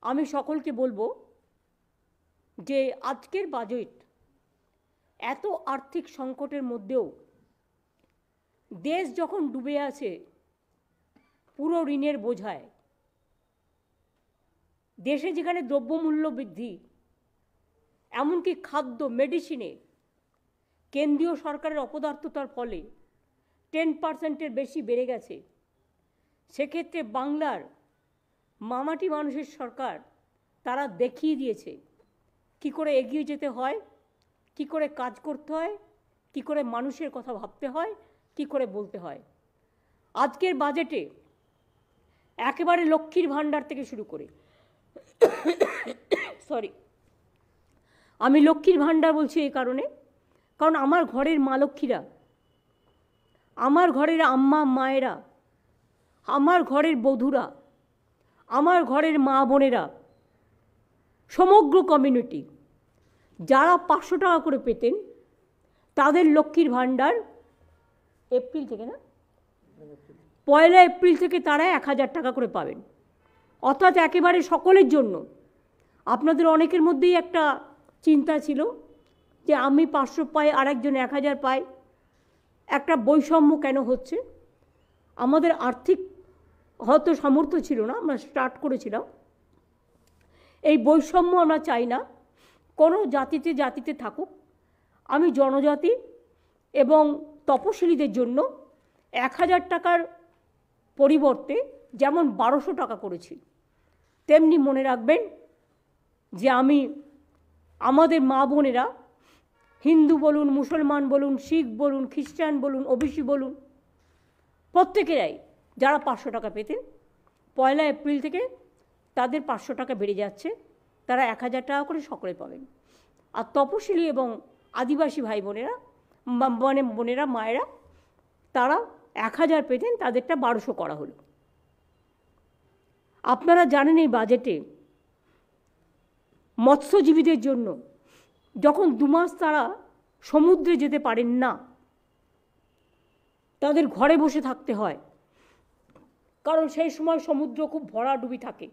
আমি সকলকে বলবো যে আজকের বাজেট এত আর্থিক সংকটের মধ্যেও দেশ যখন ডুবে আছে পুরো ঋণের বোঝায়, দেশে যেখানে দ্রব্যমূল্য বৃদ্ধি, এমনকি খাদ্য মেডিসিনে কেন্দ্রীয় সরকারের অপদার্থতার ফলে 10%-এর বেশি বেড়ে গেছে, সেক্ষেত্রে বাংলার মামাটি মানুষের সরকার তারা দেখিয়ে দিয়েছে কি করে এগিয়ে যেতে হয়, কি করে কাজ করতে হয়, কি করে মানুষের কথা ভাবতে হয়, কি করে বলতে হয়। আজকের বাজেটে একেবারে লক্ষ্মীর ভাণ্ডার থেকে শুরু করে আমি লক্ষ্মীর ভাণ্ডার বলছি এই কারণে, কারণ আমার ঘরের মা লক্ষ্মীরা, আমার ঘরের আম্মা মায়েরা, আমার ঘরের বধূরা, আমার ঘরের মা বোনেরা, সমগ্র কমিউনিটি যারা 500 টাকা করে পেতেন তাদের লক্ষ্মীর ভাণ্ডার এপ্রিল থেকে, না 1 এপ্রিল থেকে তারা 1000 টাকা করে পাবেন। অর্থাৎ একেবারে সকলের জন্য। আপনাদের অনেকের মধ্যেই একটা চিন্তা ছিল যে আমি 500 পাই আর একজন 1000 পায়, একটা বৈষম্য কেন হচ্ছে। আমাদের আর্থিক হয়তো সামর্থ্য ছিল না, আমরা স্টার্ট করেছিলাম। এই বৈষম্য আমরা চাই না, কোনো জাতিতে জাতিতে থাকুক। আমি জনজাতি এবং তপশিলীদের জন্য 1000 টাকার পরিবর্তে যেমন 1200 টাকা করেছি, তেমনি মনে রাখবেন যে আমি আমাদের মা বোনেরা, হিন্দু বলুন, মুসলমান বলুন, শিখ বলুন, খ্রিস্টান বলুন, ওবিসি বলুন, প্রত্যেকেরাই যারা 500 টাকা পেতেন 1 এপ্রিল থেকে তাদের 500 টাকা বেড়ে যাচ্ছে, তারা 1000 টাকা করে সকলে পাবেন। আর তপশিলি এবং আদিবাসী ভাই বোনেরা, মানে বোনেরা, মায়েরা, তারা 1000 পেতেন, তাদেরটা 1200 করা হলো। আপনারা জানেন এই বাজেটে মৎস্যজীবীদের জন্য যখন 2 মাস তারা সমুদ্রে যেতে পারেন না, তাদের ঘরে বসে থাকতে হয়, কারণ সেই সময় সমুদ্র খুব ভরাডুবি থাকে,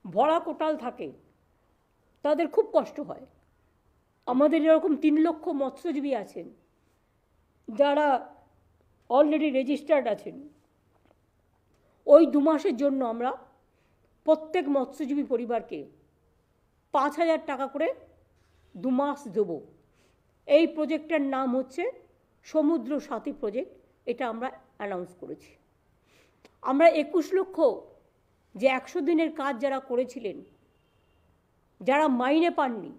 ভরা কোটাল থাকে, তাদের খুব কষ্ট হয়। আমাদের এরকম 3 লক্ষ মৎস্যজীবী আছেন যারা অলরেডি রেজিস্টার্ড আছেন। ওই 2 মাসের জন্য আমরা প্রত্যেক মৎস্যজীবী পরিবারকে 5000 টাকা করে 2 মাস দেব। এই প্রজেক্টের নাম হচ্ছে সমুদ্র সাথী প্রজেক্ট, এটা আমরা অ্যানাউন্স করেছি। আমরা 21 লক্ষ যে 100 দিনের কাজ যারা করেছিলেন, যারা মাইনে পাননি,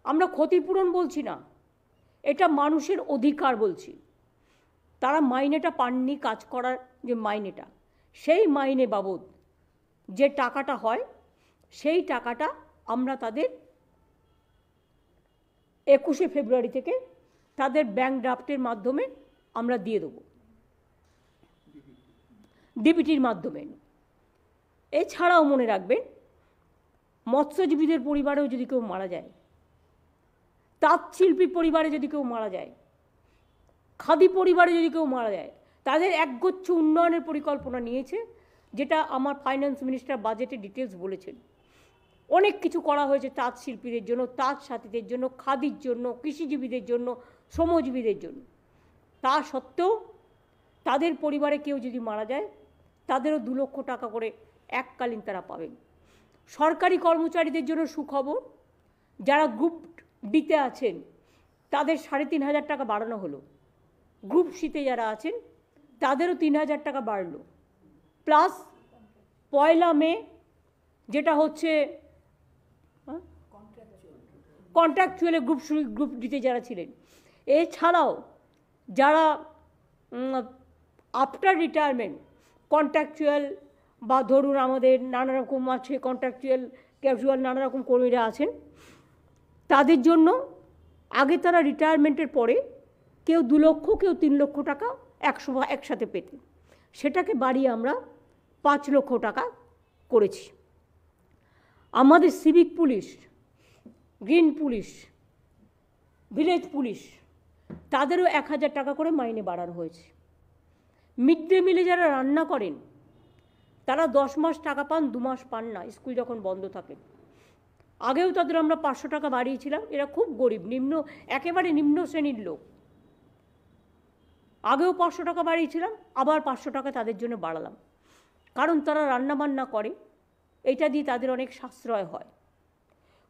আমরা ক্ষতিপূরণ বলছি না, এটা মানুষের অধিকার বলছি। তারা মাইনেটা পাননি, কাজ করার যে মাইনেটা, সেই মাইনে বাবদ যে টাকাটা হয়, সেই টাকাটা আমরা তাদের 21 ফেব্রুয়ারি থেকে তাদের ব্যাংক ড্রাফটের মাধ্যমে আমরা দিয়ে দেবো, ডিবিটির মাধ্যমে। এছাড়াও মনে রাখবেন, মৎস্যজীবীদের পরিবারেও যদি কেউ মারা যায়, তাঁতশিল্পী পরিবারে যদি কেউ মারা যায়, খাদি পরিবারে যদি কেউ মারা যায়, তাদের একগুচ্ছ উন্নয়নের পরিকল্পনা নিয়েছে, যেটা আমার ফাইন্যান্স মিনিস্টার বাজেটে ডিটেলস বলেছেন। অনেক কিছু করা হয়েছে তাঁত শিল্পীদের জন্য, তাঁত সাথীদের জন্য, খাদির জন্য, কৃষিজীবীদের জন্য, শ্রমজীবীদের জন্য। তা সত্ত্বেও তাদের পরিবারে কেউ যদি মারা যায়, তাদেরও 2 লক্ষ টাকা করে এককালীন তারা পাবেন। সরকারি কর্মচারীদের জন্য সুখবর, যারা গ্রুপ ডিতে আছেন তাদের 3500 টাকা বাড়ানো হলো, গ্রুপ সিতে যারা আছেন তাদেরও 3000 টাকা বাড়লো, প্লাস 1 মে যেটা হচ্ছে কন্ট্রাকচুয়ালে গ্রুপ ডিতে যারা ছিলেন। এছাড়াও যারা আফটার রিটায়ারমেন্ট কন্ট্রাকচুয়াল বা ধরুন আমাদের নানা রকম আছে কন্ট্রাকচুয়াল, ক্যাজুয়াল, নানা রকম কর্মীরা আছেন, তাদের জন্য আগে তারা রিটায়ারমেন্টের পরে কেউ 2 লক্ষ, কেউ 3 লক্ষ টাকা একসাথে পেতেন, সেটাকে বাড়িয়ে আমরা 5 লক্ষ টাকা করেছি। আমাদের civic police, green police, village police, তাদেরও 1000 টাকা করে মাইনে বাড়ানো হয়েছে। মিড ডে মিলে যারা রান্না করেন তারা 10 মাস টাকা পান, 2 মাস পান না স্কুল যখন বন্ধ থাকে। আগেও তাদের আমরা 500 টাকা বাড়িয়েছিলাম। এরা খুব গরিব, একেবারে নিম্ন শ্রেণীর লোক। আগেও 500 টাকা বাড়িয়েছিলাম, আবার 500 টাকা তাদের জন্য বাড়ালাম, কারণ তারা রান্নাবান্না করে, এটা দিয়ে তাদের অনেক সাশ্রয় হয়।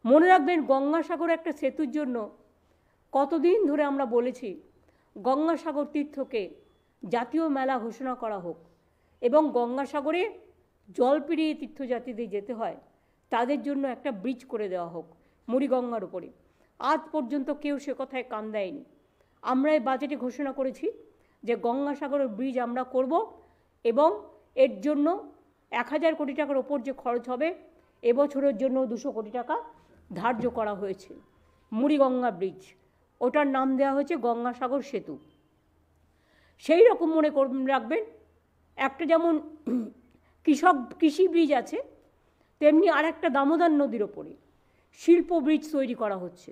মনে রাখবেন, গঙ্গাসাগর একটা সেতুর জন্য কতদিন ধরে আমরা বলেছি গঙ্গাসাগর তীর্থকে জাতীয় মেলা ঘোষণা করা হোক এবং গঙ্গাসাগরে জল পেরিয়ে তীর্থযাত্রীদের যেতে হয়, তাদের জন্য একটা ব্রিজ করে দেওয়া হোক মুড়িগঙ্গার উপরে। আজ পর্যন্ত কেউ সে কথায় কান দেয়নি। আমরা এই বাজেটে ঘোষণা করেছি যে গঙ্গাসাগরের ব্রিজ আমরা করব এবং এর জন্য 1000 কোটি টাকার ওপর যে খরচ হবে, এবছরের জন্য 200 কোটি টাকা ধার্য করা হয়েছে। মুড়িগঙ্গা ব্রিজ, ওটার নাম দেওয়া হয়েছে গঙ্গাসাগর সেতু। সেই রকম মনে রাখবেন, একটা যেমন কৃষি ব্রিজ আছে, তেমনি আর একটা দামোদর নদীর ওপরে শিল্প ব্রিজ তৈরি করা হচ্ছে,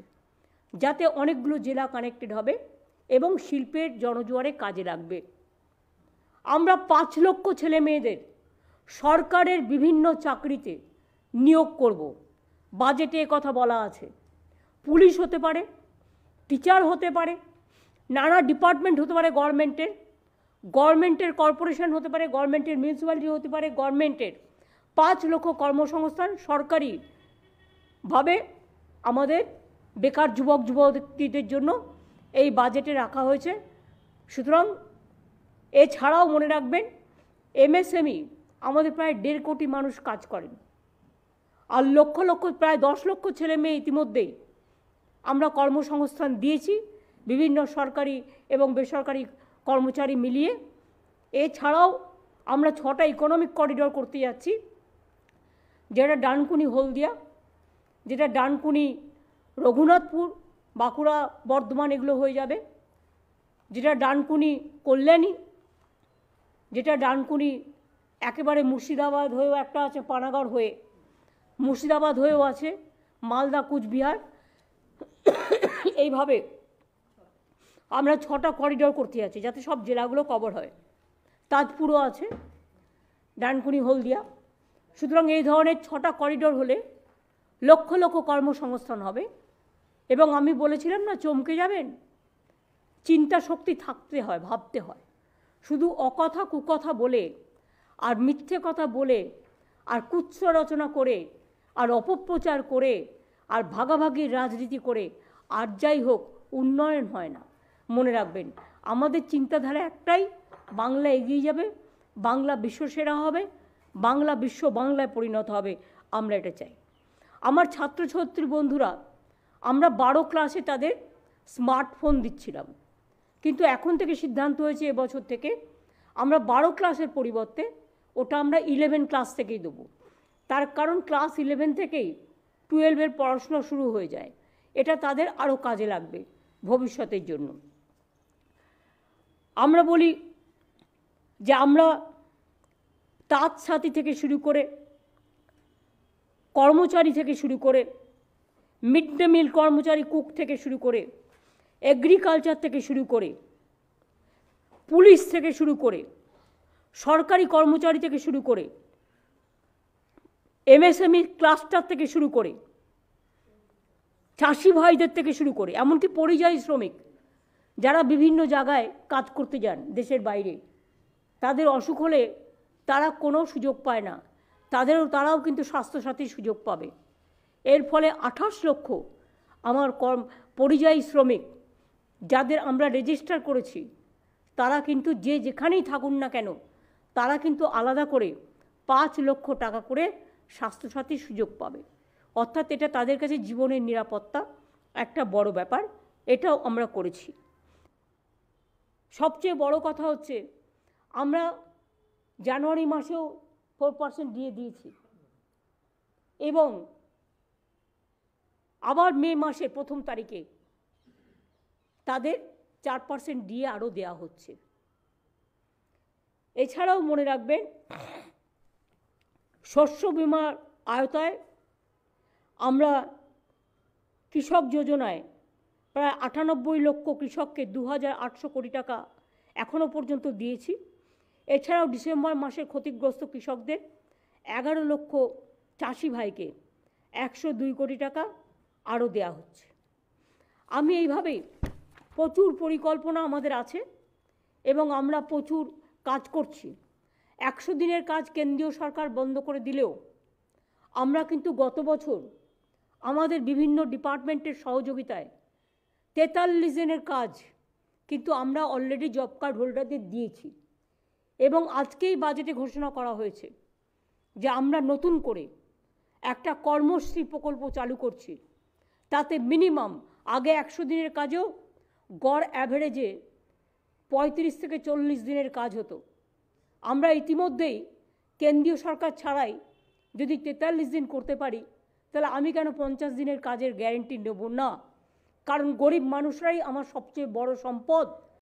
যাতে অনেকগুলো জেলা কানেক্টেড হবে এবং শিল্পের জনজোয়ারে কাজে লাগবে। আমরা 5 লক্ষ ছেলে মেয়েদের সরকারের বিভিন্ন চাকরিতে নিয়োগ করব। বাজেটে কথা বলা আছে। পুলিশ হতে পারে, টিচার হতে পারে, নানা ডিপার্টমেন্ট হতে পারে, গভর্নমেন্টের কর্পোরেশন হতে পারে, গভর্নমেন্টের মিউনিসিপ্যালিটি হতে পারে, গভর্নমেন্টের 5 লক্ষ কর্মসংস্থান সরকারিভাবে আমাদের বেকার যুবক যুবতীদের জন্য এই বাজেটে রাখা হয়েছে। সুতরাং এছাড়াও মনে রাখবেন, এমএসএমই আমাদের প্রায় 1.5 কোটি মানুষ কাজ করেন, আর প্রায় 10 লক্ষ ছেলে মেয়ে ইতিমধ্যেই আমরা কর্মসংস্থান দিয়েছি বিভিন্ন সরকারি এবং বেসরকারি কর্মচারী মিলিয়ে। এছাড়াও আমরা 6টা ইকোনমিক করিডোর করতে যাচ্ছি, যেটা ডানকুনি হলদিয়া, যেটা ডানকুনি রঘুনাথপুর, বাঁকুড়া, বর্ধমান এগুলো হয়ে যাবে, যেটা ডানকুনি কল্যাণী, যেটা ডানকুনি একেবারে মুর্শিদাবাদ হয়েও একটা আছে, পানাগড় হয়ে মুর্শিদাবাদ হয়েও আছে, মালদা, কুচবিহার, এইভাবে আমরা 6টা করিডোর করতে যাচ্ছি যাতে সব জেলাগুলো কভার হয়। তাজপুরও আছে, ডানকুনি হলদিয়া। সুতরাং এই ধরনের 6টা করিডোর হলে লক্ষ লক্ষ কর্মসংস্থান হবে। এবং আমি বলেছিলাম না, চমকে যাবেন, চিন্তা শক্তি থাকতে হয়, ভাবতে হয়। শুধু অকথা কুকথা বলে আর মিথ্যে কথা বলে আর কুৎস রচনা করে আর অপপ্রচার করে আর ভাগাভাগির রাজনীতি করে আর যাই হোক উন্নয়ন হয় না। মনে রাখবেন, আমাদের চিন্তাধারা একটাই, বাংলা এগিয়ে যাবে, বাংলা বিশ্বসেরা হবে, বাংলা বিশ্ব বাংলায় পরিণত হবে। আমরা এটা চাই। আমার ছাত্রছাত্রী বন্ধুরা, আমরা 12 ক্লাসে তাদের স্মার্টফোন দিচ্ছিলাম, কিন্তু এখন থেকে সিদ্ধান্ত হয়েছে এবছর থেকে আমরা 12 ক্লাসের পরিবর্তে ওটা আমরা 11 ক্লাস থেকেই দেবো। তার কারণ ক্লাস 11 থেকেই 12-এর পড়াশোনা শুরু হয়ে যায়। এটা তাদের আরও কাজে লাগবে ভবিষ্যতের জন্য। আমরা বলি যে আমরা তাঁত সাথী থেকে শুরু করে, কর্মচারী থেকে শুরু করে, মিড ডে মিল কর্মচারী, কুক থেকে শুরু করে, এগ্রিকালচার থেকে শুরু করে, পুলিশ থেকে শুরু করে, সরকারি কর্মচারী থেকে শুরু করে, এমএসএমই ক্লাস্টার থেকে শুরু করে, চাষি ভাইদের থেকে শুরু করে, এমনকি পরিযায়ী শ্রমিক যারা বিভিন্ন জায়গায় কাজ করতে যান দেশের বাইরে, তাদের অসুখ হলে তারা কোনো সুযোগ পায় না, তারাও কিন্তু স্বাস্থ্যসাথীর সুযোগ পাবে। এর ফলে 28 লক্ষ আমার পরিযায়ী শ্রমিক যাদের আমরা রেজিস্টার করেছি, তারা কিন্তু যে যেখানেই থাকুন না কেন, তারা কিন্তু আলাদা করে 5 লক্ষ টাকা করে স্বাস্থ্যসাথীর সুযোগ পাবে। অর্থাৎ এটা তাদের কাছে জীবনের নিরাপত্তা একটা বড় ব্যাপার, এটাও আমরা করেছি। সবচেয়ে বড় কথা হচ্ছে, আমরা জানুয়ারি মাসেও 4% দিয়ে দিয়েছি এবং আবার মে মাসে 1 তারিখে তাদের 4% দিয়ে আরও দেওয়া হচ্ছে। এছাড়াও মনে রাখবেন, শস্য বিমার আওতায় আমরা কৃষক যোজনায় প্রায় 98 লক্ষ কৃষককে 2800 কোটি টাকা এখনও পর্যন্ত দিয়েছি এছাড়াও ডিসেম্বর মাসের ক্ষতিগ্রস্ত কৃষকদের 11 লক্ষ চাষি ভাইকে 102 কোটি টাকা আরও দেওয়া হচ্ছে। আমি এইভাবেই প্রচুর পরিকল্পনা আমাদের আছে এবং আমরা প্রচুর কাজ করছি। 100 দিনের কাজ কেন্দ্রীয় সরকার বন্ধ করে দিলেও আমরা কিন্তু গত বছর আমাদের বিভিন্ন ডিপার্টমেন্টের সহযোগিতায় 43 দিনের কাজ কিন্তু আমরা অলরেডি জব কার্ড হোল্ডারদের দিয়েছি এবং আজকেই বাজেটে ঘোষণা করা হয়েছে যে আমরা নতুন করে একটা কর্মশ্রী প্রকল্প চালু করছি। তাতে মিনিমাম আগে 100 দিনের কাজেও গড় অ্যাভারেজে 35 থেকে 40 দিনের কাজ হতো। আমরা ইতিমধ্যেই কেন্দ্রীয় সরকার ছাড়াই যদি 43 দিন করতে পারি তাহলে আমি কেন 50 দিনের কাজের গ্যারেন্টি নেব না? কারণ গরিব মানুষরাই আমার সবচেয়ে বড় সম্পদ।